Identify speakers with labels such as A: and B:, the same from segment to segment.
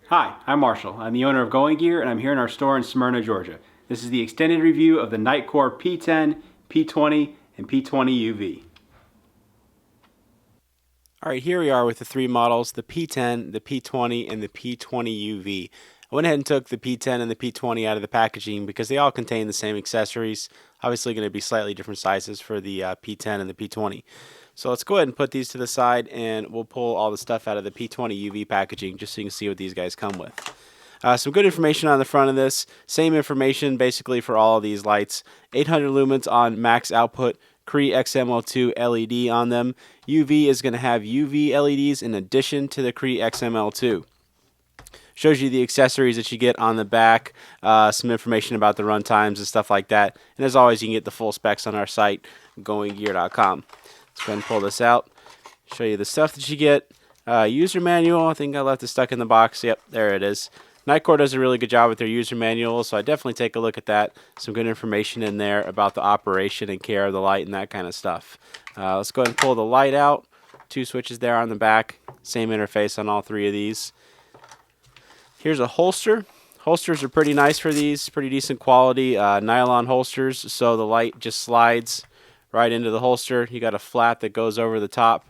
A: Hi, I'm Marshall. I'm the owner of Going Gear, and I'm here in our store in Smyrna, Georgia. This is the extended review of the Nitecore P10, P20, and P20UV. Alright, here we are with the three models, the P10, the P20, and the P20UV. I went ahead and took the P10 and the P20 out of the packaging because they all contain the same accessories. Obviously going to be slightly different sizes for the P10 and the P20. So let's go ahead and put these to the side, and we'll pull all the stuff out of the P20UV packaging just so you can see what these guys come with. Some good information on the front of this. Same information basically for all of these lights. 800 lumens on max output. Cree XML2 LED on them. UV is going to have UV LEDs in addition to the Cree XML2. Shows you the accessories that you get on the back, some information about the run times and stuff like that. And as always, you can get the full specs on our site, goinggear.com. Let's go ahead and pull this out, show you the stuff that you get. User manual, I think I left it stuck in the box. Yep, there it is. Nitecore does a really good job with their user manual, so I definitely take a look at that. Some good information in there about the operation and care of the light and that kind of stuff. Let's go ahead and pull the light out. Two switches there on the back. Same interface on all three of these. Here's a holster. Holsters are pretty nice for these, pretty decent quality nylon holsters, so the light just slides right into the holster. You got a flap that goes over the top.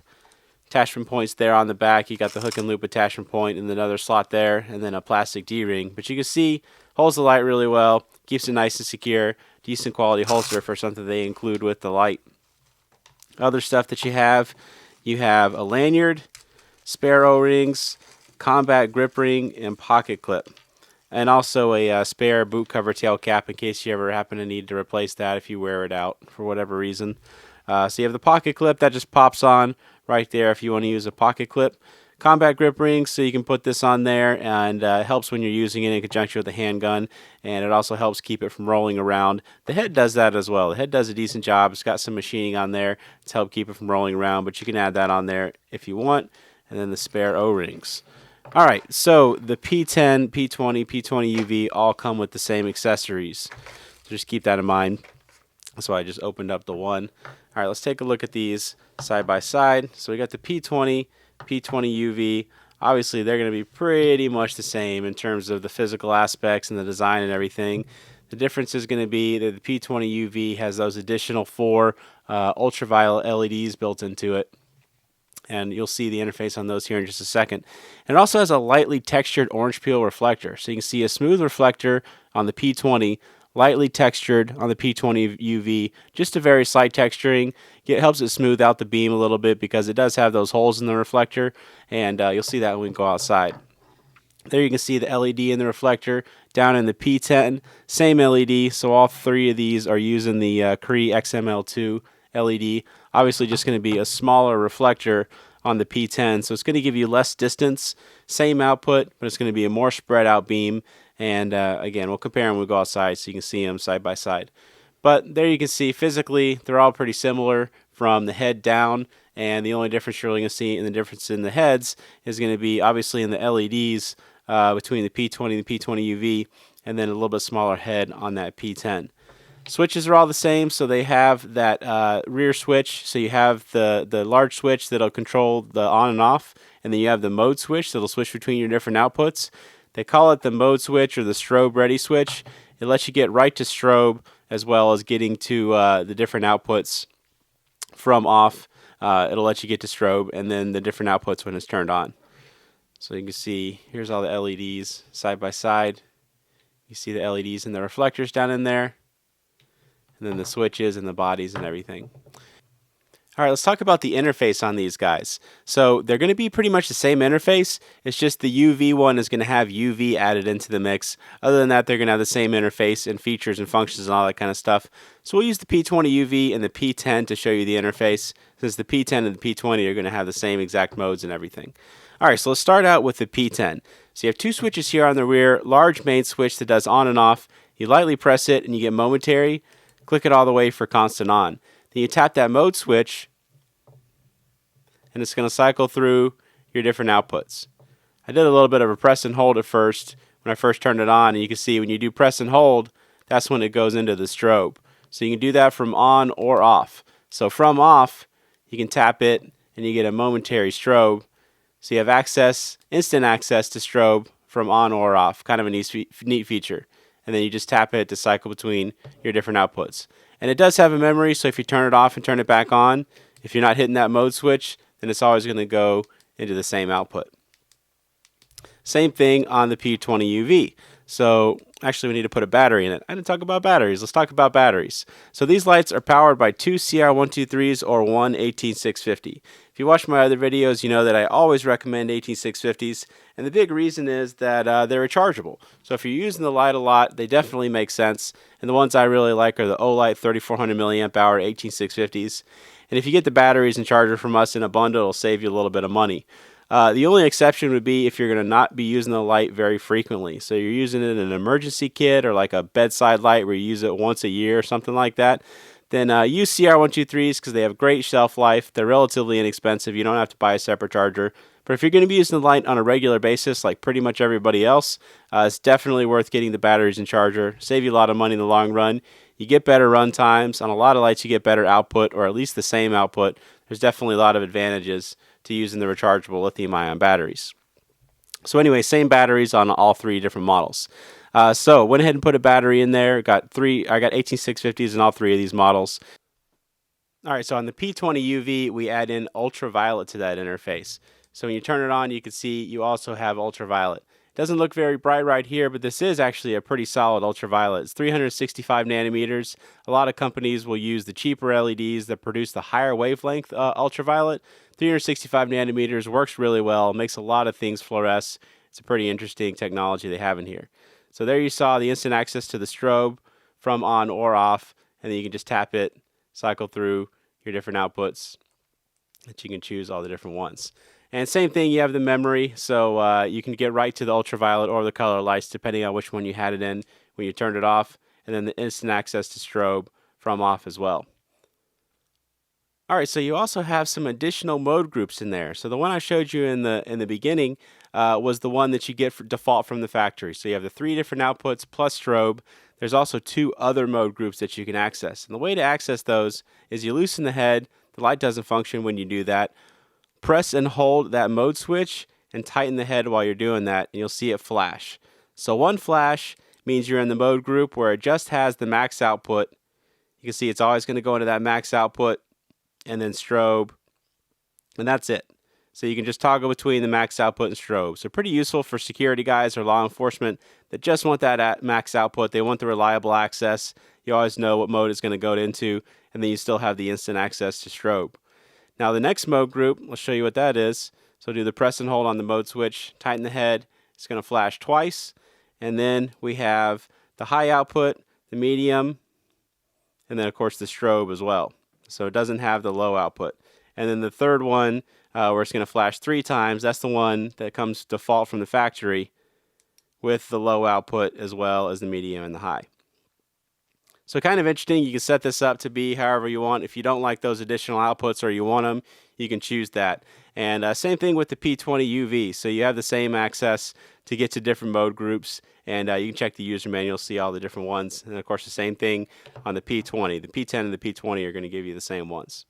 A: Attachment points there on the back. You got the hook and loop attachment point and another slot there, and then a plastic D-ring. But you can see, holds the light really well, keeps it nice and secure. Decent quality holster for something they include with the light. Other stuff that you have a lanyard, spare O-rings, combat grip ring, and pocket clip. And also a spare boot cover tail cap in case you ever happen to need to replace that if you wear it out for whatever reason. So you have the pocket clip that just pops on right there if you want to use a pocket clip. Combat grip ring, so you can put this on there, and it helps when you're using it in conjunction with the handgun, and it also helps keep it from rolling around. The head does that as well. The head does a decent job. It's got some machining on there to help keep it from rolling around, but you can add that on there if you want. And then the spare O-rings. Alright, so the P10, P20, P20UV all come with the same accessories. So just keep that in mind. That's why I just opened up the one. Alright, let's take a look at these side by side. So we got the P20, P20UV. Obviously, they're going to be pretty much the same in terms of the physical aspects and the design and everything. The difference is going to be that the P20UV has those additional 4 ultraviolet LEDs built into it. And you'll see the interface on those here in just a second. And it also has a lightly textured orange peel reflector. So you can see a smooth reflector on the P20, lightly textured on the P20 UV, just a very slight texturing. It helps it smooth out the beam a little bit because it does have those holes in the reflector, and you'll see that when we go outside. There you can see the LED in the reflector. Down in the P10, same LED, so all three of these are using the Cree XML2 LED. Obviously just going to be a smaller reflector on the P10, so it's going to give you less distance, same output, but it's going to be a more spread out beam. And again, we'll compare them when we go outside so you can see them side by side. But there you can see physically they're all pretty similar from the head down, and the only difference you're really going to see in the difference in the heads is going to be obviously in the LEDs between the P20 and the P20 UV, and then a little bit smaller head on that P10. Switches are all the same, so they have that rear switch. So you have the large switch that'll control the on and off, and then you have the mode switch that'll switch between your different outputs. They call it the mode switch or the strobe ready switch. It lets you get right to strobe as well as getting to the different outputs from off. It'll let you get to strobe and then the different outputs when it's turned on. So you can see here's all the LEDs side by side. You see the LEDs and the reflectors down in there, and then the switches and the bodies and everything. Alright, let's talk about the interface on these guys. So they're going to be pretty much the same interface. It's just the UV one is going to have UV added into the mix. Other than that, they're going to have the same interface and features and functions and all that kind of stuff. So we'll use the P20 UV and the P10 to show you the interface, since the P10 and the P20 are going to have the same exact modes and everything. Alright, so let's start out with the P10. So you have two switches here on the rear, large main switch that does on and off. You lightly press it and you get momentary. Click it all the way for constant on. Then you tap that mode switch, and it's going to cycle through your different outputs. I did a little bit of a press and hold at first when I first turned it on, and you can see when you do press and hold, that's when it goes into the strobe. So you can do that from on or off. So from off, you can tap it and you get a momentary strobe. So you have access, instant access to strobe from on or off. Kind of a neat feature. And then you just tap it to cycle between your different outputs. And it does have a memory, so if you turn it off and turn it back on, if you're not hitting that mode switch, then it's always going to go into the same output. Same thing on the P20UV. So actually we need to put a battery in it. I didn't talk about batteries. Let's talk about batteries. So these lights are powered by 2 CR123s or one 18650. If you watch my other videos, you know that I always recommend 18650s, and the big reason is that they're rechargeable. So if you're using the light a lot, they definitely make sense. And the ones I really like are the Olight 3400 milliamp hour 18650s. And if you get the batteries and charger from us in a bundle, it'll save you a little bit of money. The only exception would be if you're going to not be using the light very frequently. So you're using it in an emergency kit or like a bedside light where you use it once a year or something like that. Then use CR123s because they have great shelf life. They're relatively inexpensive. You don't have to buy a separate charger. But if you're going to be using the light on a regular basis, like pretty much everybody else, it's definitely worth getting the batteries and charger. Save you a lot of money in the long run. You get better run times. On a lot of lights, you get better output, or at least the same output. There's definitely a lot of advantages to using the rechargeable lithium-ion batteries. So anyway, same batteries on all three different models. So went ahead and put a battery in there. I got 18650s in all three of these models. All right, so on the P20UV, we add in ultraviolet to that interface. So when you turn it on, you can see you also have ultraviolet. It doesn't look very bright right here, but this is actually a pretty solid ultraviolet. It's 365 nanometers. A lot of companies will use the cheaper LEDs that produce the higher wavelength ultraviolet. 365 nanometers works really well, makes a lot of things fluoresce. It's a pretty interesting technology they have in here. So there you saw the instant access to the strobe from on or off, and then you can just tap it, cycle through your different outputs that you can choose all the different ones. And same thing, you have the memory, so you can get right to the ultraviolet or the color lights depending on which one you had it in when you turned it off, and then the instant access to strobe from off as well. Alright, so you also have some additional mode groups in there. So the one I showed you in the beginning was the one that you get for default from the factory. So you have the 3 different outputs plus strobe. There's also 2 other mode groups that you can access. And the way to access those is you loosen the head. The light doesn't function when you do that. Press and hold that mode switch and tighten the head while you're doing that, and you'll see it flash. So one flash means you're in the mode group where it just has the max output. You can see it's always going to go into that max output, and then strobe, and that's it. So you can just toggle between the max output and strobe. So pretty useful for security guys or law enforcement that just want that max output. They want the reliable access. You always know what mode it's going to go into, and then you still have the instant access to strobe. Now the next mode group, I'll show you what that is. So do the press and hold on the mode switch, tighten the head, it's going to flash twice, and then we have the high output, the medium, and then of course the strobe as well. So it doesn't have the low output. And then the third one, where it's going to flash 3 times, that's the one that comes default from the factory with the low output as well as the medium and the high. So kind of interesting, you can set this up to be however you want. If you don't like those additional outputs or you want them, you can choose that. And same thing with the P20UV. So you have the same access to get to different mode groups, and you can check the user manual, see all the different ones. And of course the same thing on the P20. The P10 and the P20 are going to give you the same ones.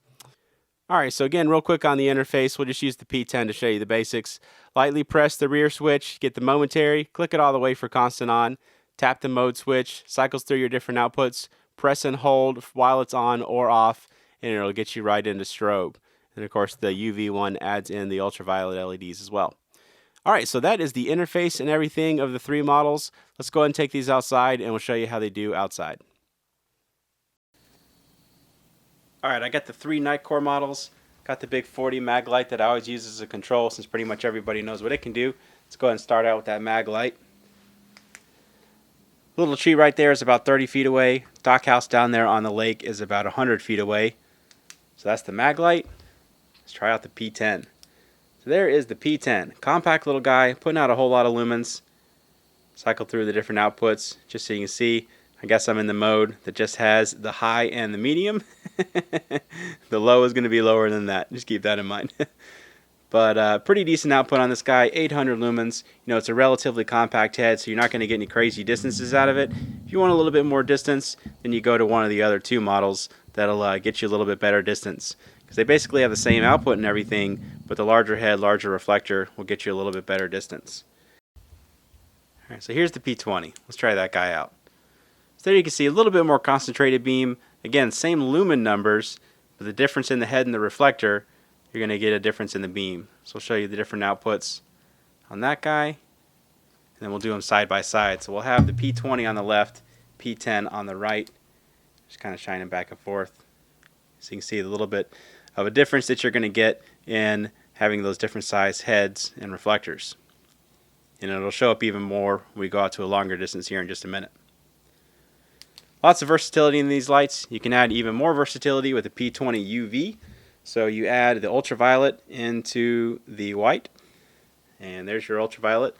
A: Alright, so again, real quick on the interface, we'll just use the P10 to show you the basics. Lightly press the rear switch, get the momentary, click it all the way for constant on. Tap the mode switch, cycles through your different outputs, press and hold while it's on or off, and it'll get you right into strobe. And of course the UV one adds in the ultraviolet LEDs as well. Alright, so that is the interface and everything of the 3 models. Let's go ahead and take these outside and we'll show you how they do outside. Alright, I got the 3 Nitecore models. Got the big 40 mag light that I always use as a control since pretty much everybody knows what it can do. Let's go ahead and start out with that mag light. Little tree right there is about 30 feet away. Dock house down there on the lake is about 100 feet away. So that's the mag light. Let's try out the P10. So there is the P10. Compact little guy, putting out a whole lot of lumens. Cycle through the different outputs just so you can see. I guess I'm in the mode that just has the high and the medium. The low is going to be lower than that. Just keep that in mind. But pretty decent output on this guy, 800 lumens. You know, it's a relatively compact head, so you're not going to get any crazy distances out of it. If you want a little bit more distance, then you go to one of the other 2 models that'll get you a little bit better distance. Because they basically have the same output and everything, but the larger head, larger reflector will get you a little bit better distance. Alright, so here's the P20. Let's try that guy out. So there you can see a little bit more concentrated beam. Again, same lumen numbers, but the difference in the head and the reflector, you're going to get a difference in the beam. So I'll show you the different outputs on that guy, and then we'll do them side by side. So we'll have the P20 on the left, P10 on the right, just kind of shining back and forth. So you can see a little bit of a difference that you're going to get in having those different size heads and reflectors. And it'll show up even more when we go out to a longer distance here in just a minute. Lots of versatility in these lights. You can add even more versatility with the P20 UV. So you add the ultraviolet into the white, and there's your ultraviolet.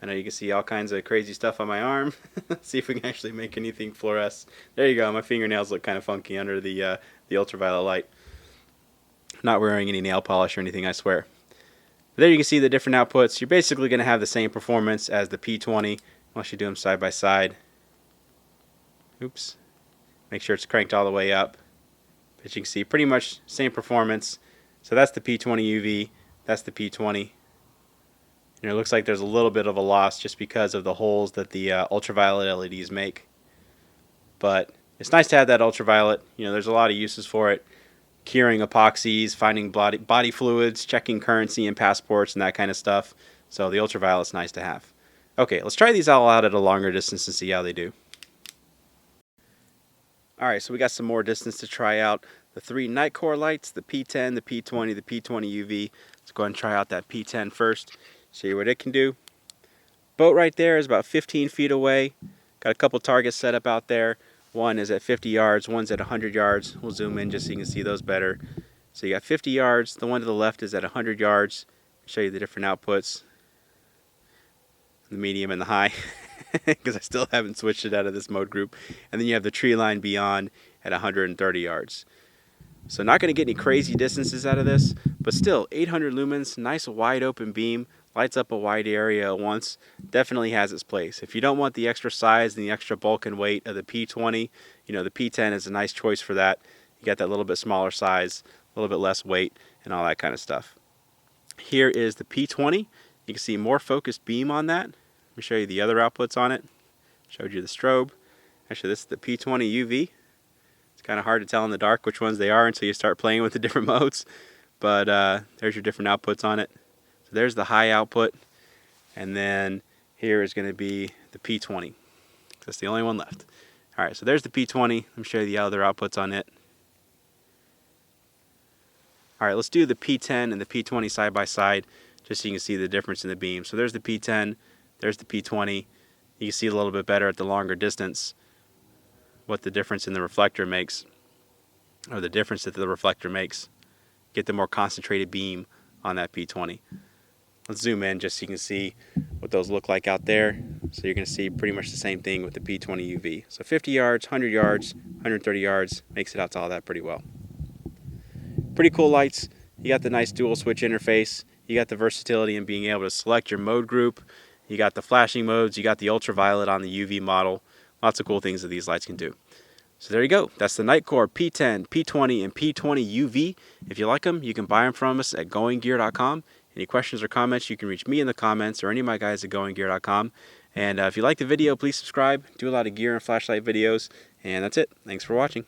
A: I know you can see all kinds of crazy stuff on my arm. See if we can actually make anything fluoresce. There you go. My fingernails look kind of funky under the ultraviolet light. I'm not wearing any nail polish or anything, I swear. But there you can see the different outputs. You're basically going to have the same performance as the P20 unless you do them side by side. Oops. Make sure it's cranked all the way up. But you can see pretty much same performance. So that's the P20 UV. That's the P20. And it looks like there's a little bit of a loss just because of the holes that the ultraviolet LEDs make. But it's nice to have that ultraviolet. You know, there's a lot of uses for it. Curing epoxies, finding body fluids, checking currency and passports and that kind of stuff. So the ultraviolet's nice to have. Okay, let's try these all out at a longer distance and see how they do. Alright, so we got some more distance to try out. The three Nitecore lights, the P10, the P20, the P20 UV. Let's go ahead and try out that P10 first. Show you what it can do. Boat right there is about 15 feet away. Got a couple targets set up out there. One is at 50 yards, one's at 100 yards. We'll zoom in just so you can see those better. So you got 50 yards, the one to the left is at 100 yards. Show you the different outputs. The medium and the high. Because I still haven't switched it out of this mode group. And then you have the tree line beyond at 130 yards. So not going to get any crazy distances out of this, but still 800 lumens, nice wide open beam, lights up a wide area at once, definitely has its place. If you don't want the extra size and the extra bulk and weight of the P20, you know, the P10 is a nice choice for that. You got that little bit smaller size, a little bit less weight, and all that kind of stuff. Here is the P20. You can see more focused beam on that. Let me show you the other outputs on it. Showed you the strobe. Actually, this is the P20 UV. It's kind of hard to tell in the dark which ones they are until you start playing with the different modes. But there's your different outputs on it. So there's the high output. And then here is going to be the P20. That's the only one left. Alright, so there's the P20. Let me show you the other outputs on it. Alright, let's do the P10 and the P20 side by side just so you can see the difference in the beam. So there's the P10. There's the P20. You can see a little bit better at the longer distance what the difference in the reflector makes, or the difference that the reflector makes. Get the more concentrated beam on that P20. Let's zoom in just so you can see what those look like out there. So you're going to see pretty much the same thing with the P20 UV. So 50 yards, 100 yards, 130 yards, makes it out to all that pretty well. Pretty cool lights. You got the nice dual switch interface. You got the versatility in being able to select your mode group. You got the flashing modes, you got the ultraviolet on the UV model. Lots of cool things that these lights can do. So there you go. That's the Nitecore P10, P20, and P20UV. If you like them, you can buy them from us at goinggear.com. Any questions or comments, you can reach me in the comments or any of my guys at goinggear.com. And if you like the video, please subscribe. Do a lot of gear and flashlight videos. And that's it. Thanks for watching.